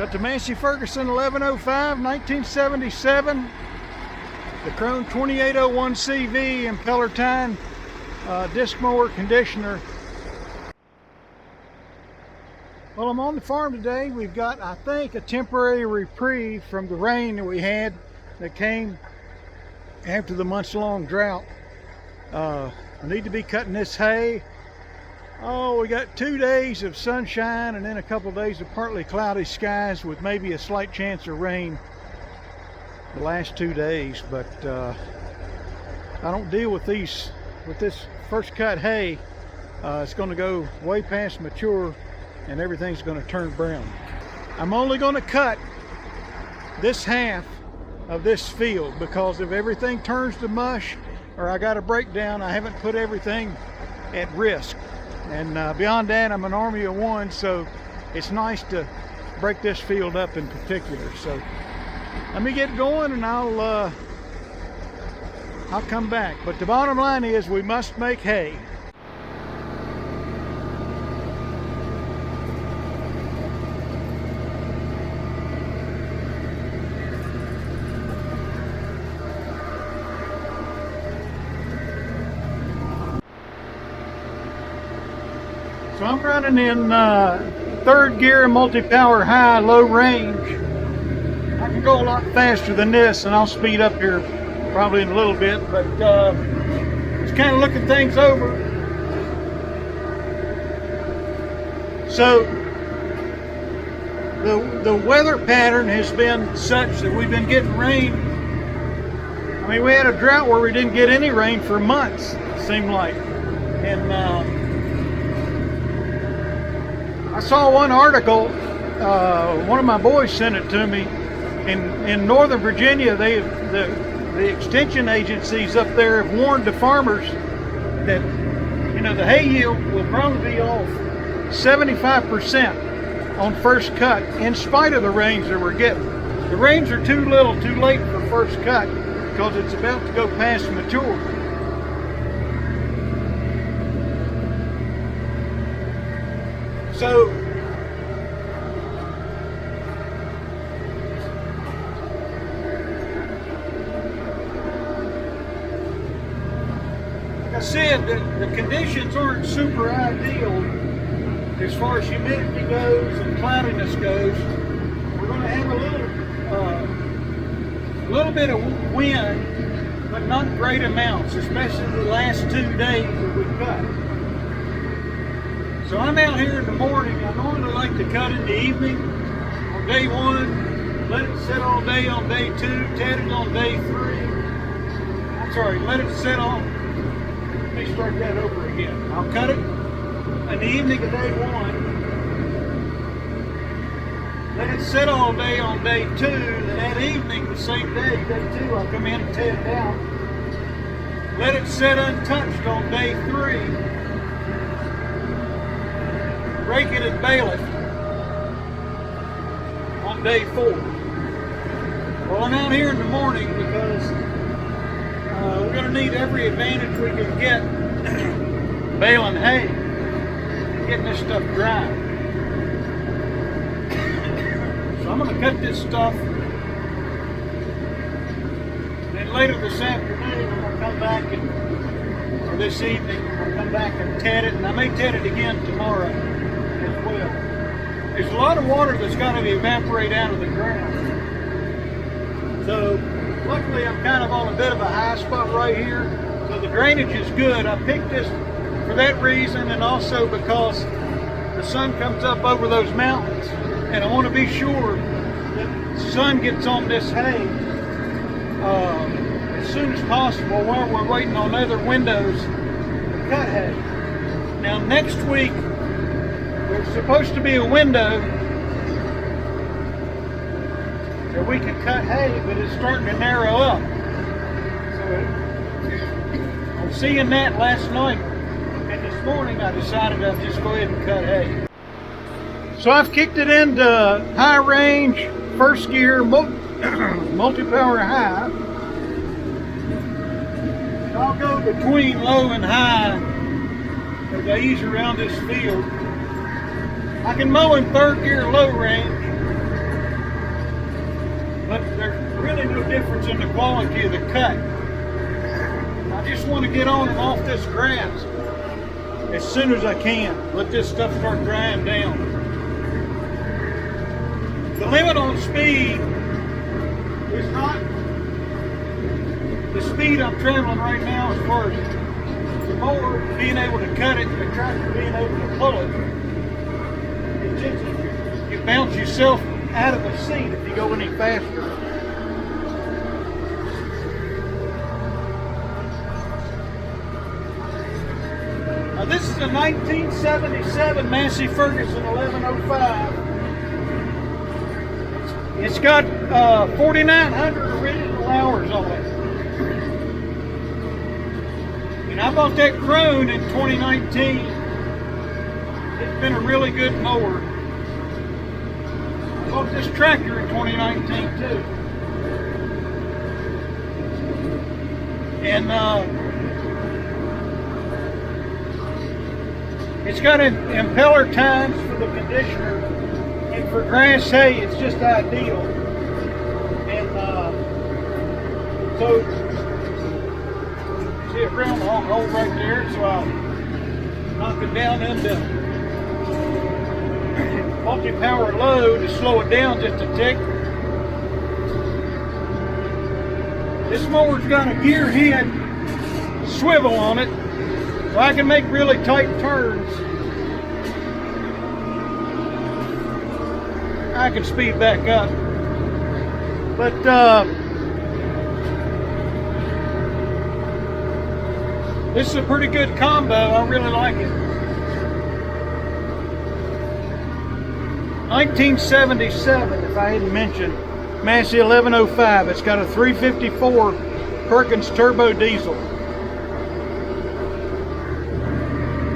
Got the Massey Ferguson 1105, 1977. The Krone 2801cv impeller tine disc mower conditioner. Well, I'm on the farm today. We've got, I think, a temporary reprieve from the rain that we had that came after the months-long drought. I need to be cutting this hay. Oh, we got 2 days of sunshine and then a couple of days of partly cloudy skies with maybe a slight chance of rain the last 2 days. But I don't deal with this first cut hay. It's going to go way past mature and everything's going to turn brown. I'm only going to cut this half of this field because if everything turns to mush or I got a breakdown, I haven't put everything at risk. And beyond that, I'm an army of one, so it's nice to break this field up in particular. So let me get going and I'll come back. But the bottom line is we must make hay. So I'm running in third gear multi-power high, low range. I can go a lot faster than this and I'll speed up here probably in a little bit, but just kind of looking things over. So the weather pattern has been such that we've been getting rain. I mean, we had a drought where we didn't get any rain for months, it seemed like. And I saw one article, one of my boys sent it to me. In Northern Virginia, the extension agencies up there have warned the farmers that, you know, the hay yield will probably be off 75% on first cut in spite of the rains that we're getting. The rains are too little, too late for first cut because it's about to go past mature. So like I said, the conditions aren't super ideal as far as humidity goes and cloudiness goes. We're going to have a little bit of wind, but not great amounts, especially the last 2 days that we cut. So I'm out here in the morning. I normally like to cut in the evening on day 1, let it sit all day on day 2, tat it on day 3. I'm sorry, let it sit on. Let me start that over again. I'll cut it in the evening of day 1. Let it sit all day on day 2. Then that evening, the same day, day 2, I'll come in and tat it down. Let it sit untouched on day 3. Rake it and bale it on day 4. Well, I'm out here in the morning because we're going to need every advantage we can get baling hay and getting this stuff dry. So I'm going to cut this stuff, and then later this afternoon I'm going to come back or this evening I'll come back and tat it, and I may tat it again tomorrow as well. There's a lot of water that's got to evaporate out of the ground. So luckily I'm kind of on a bit of a high spot right here, so the drainage is good. I picked this for that reason, and also because the sun comes up over those mountains and I want to be sure that the sun gets on this hay as soon as possible while we're waiting on other windows to cut hay. Now next week there's supposed to be a window that we can cut hay, but it's starting to narrow up. So I'm seeing that last night, and this morning I decided I'd just go ahead and cut hay. So I've kicked it into high range, first gear, multi-power high. And I'll go between low and high as I ease around this field. I can mow in third gear low range, in the quality of the cut. I just want to get on and off this grass as soon as I can. Let this stuff start drying down. The limit on speed is not the speed I'm traveling right now as far as the mower being able to cut it and the tractor being able to pull it. It's just, you bounce yourself out of the seat if you go any faster. Now this is a 1977 Massey Ferguson 1105. It's got 4,900 original hours on it. And I bought that Krone in 2019. It's been a really good mower. I bought this tractor in 2019 too. And it's got impeller tines for the conditioner. And for grass hay, it's just ideal. And so, see a ground hole right there, so I'll knock it down into multi-power low to slow it down just a tick. This mower's got a gear head swivel on it, so I can make really tight turns. I can speed back up. But this is a pretty good combo. I really like it. 1977, if I hadn't mentioned, Massey 1105. It's got a 354 Perkins turbo diesel.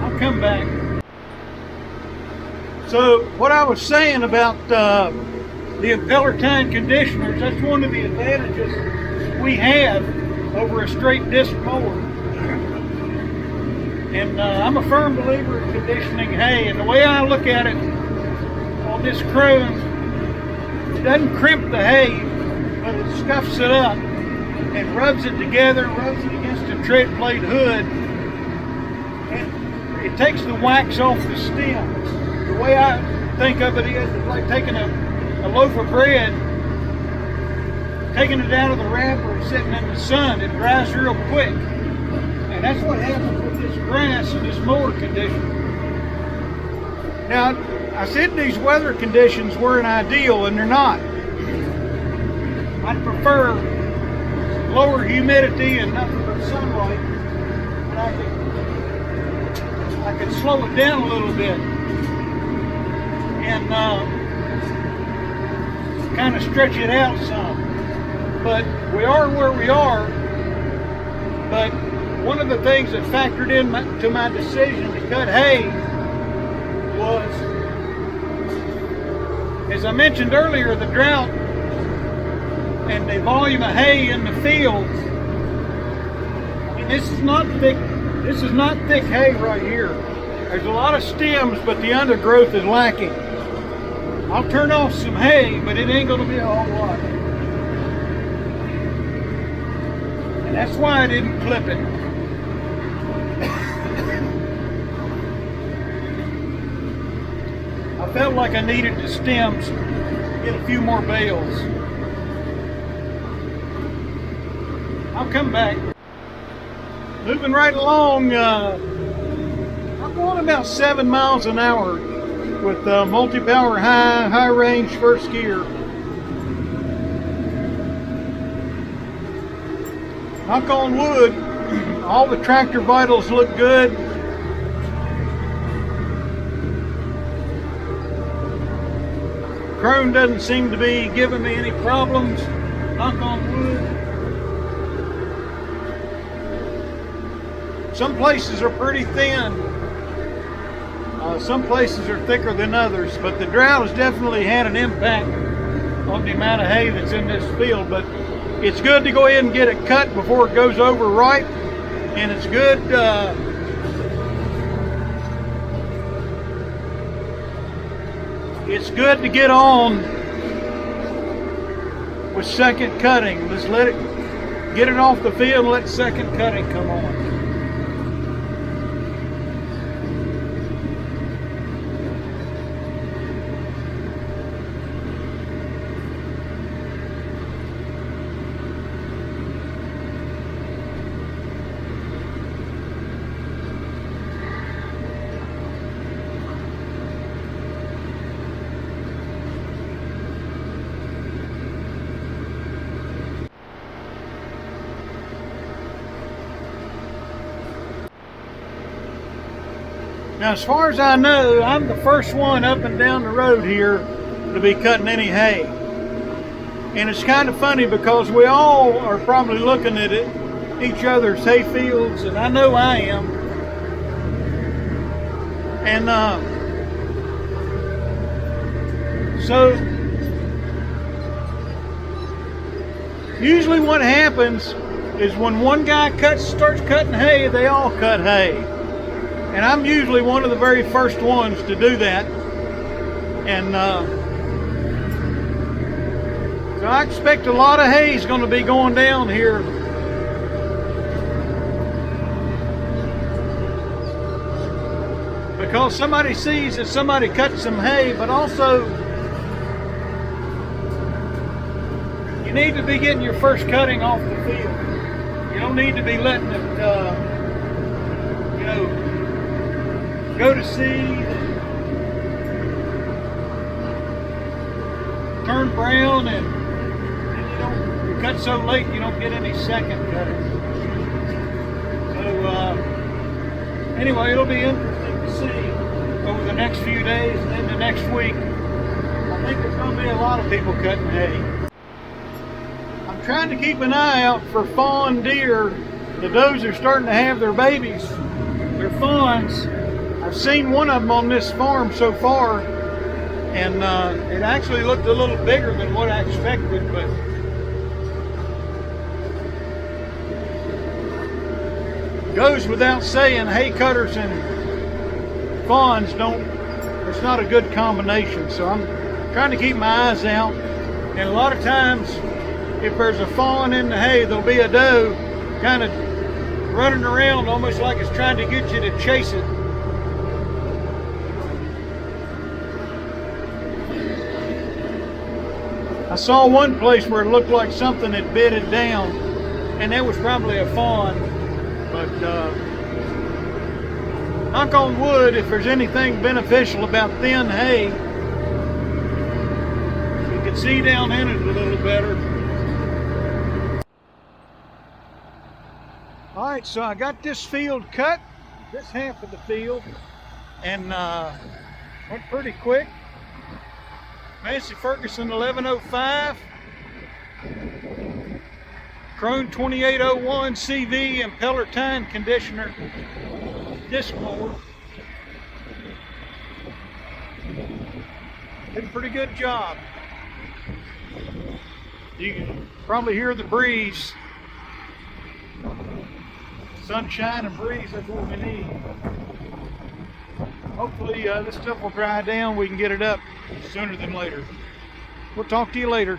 I'll come back. So what I was saying about the impeller tine conditioners, that's one of the advantages we have over a straight disc mower. And I'm a firm believer in conditioning hay, and the way I look at it on this Krone, it doesn't crimp the hay, but it scuffs it up and rubs it together, rubs it against the tread plate hood, and it takes the wax off the stem. The way I think of it is like taking a loaf of bread, taking it out of the wrapper and sitting in the sun. It dries real quick. And that's what happens with this grass and this mower condition. Now, I said these weather conditions weren't ideal, and they're not. I'd prefer lower humidity and nothing but sunlight. And I could slow it down a little bit. And kind of stretch it out some. But we are where we are. But one of the things that factored into my decision to cut hay was, as I mentioned earlier, the drought and the volume of hay in the fields. I mean, this is not thick hay right here. There's a lot of stems, but the undergrowth is lacking. I'll turn off some hay, but it ain't gonna be a whole lot. And that's why I didn't clip it. I felt like I needed the stems to get a few more bales. I'll come back. Moving right along, I'm going about 7 miles an hour with multi-power high range first gear. Knock on wood, all the tractor vitals look good. Krone doesn't seem to be giving me any problems. Knock on wood. Some places are pretty thin. Some places are thicker than others, but the drought has definitely had an impact on the amount of hay that's in this field. But it's good to go ahead and get it cut before it goes over ripe, and it's good to get on with second cutting. Let's let it get it off the field and let second cutting come on. Now, as far as I know, I'm the first one up and down the road here to be cutting any hay. And it's kind of funny because we all are probably looking at it, each other's hay fields, and I know I am. And so usually what happens is when one guy starts cutting hay, they all cut hay. And I'm usually one of the very first ones to do that. And so I expect a lot of hay is going to be going down here. Because somebody sees that somebody cut some hay, but also you need to be getting your first cutting off the field. You don't need to be letting it, go to seed, turn brown, and you cut so late you don't get any second cutting. So anyway, it'll be interesting to see over the next few days and then the next week. I think there's going to be a lot of people cutting hay. I'm trying to keep an eye out for fawn deer. The does are starting to have their babies, their fawns. I've seen one of them on this farm so far, and it actually looked a little bigger than what I expected, but goes without saying, hay cutters and fawns it's not a good combination. So I'm trying to keep my eyes out, and a lot of times if there's a fawn in the hay, there'll be a doe kind of running around almost like it's trying to get you to chase it. I saw one place where it looked like something had bedded down, and that was probably a fawn. But knock on wood, if there's anything beneficial about thin hay, you can see down in it a little better. All right, so I got this field cut, this half of the field, and went pretty quick. Massey Ferguson 1105, Krone 2801cv impeller tine conditioner disc mower. Did a pretty good job. You can probably hear the breeze. Sunshine and breeze, that's what we need. Hopefully this stuff will dry down. We can get it up sooner than later. We'll talk to you later.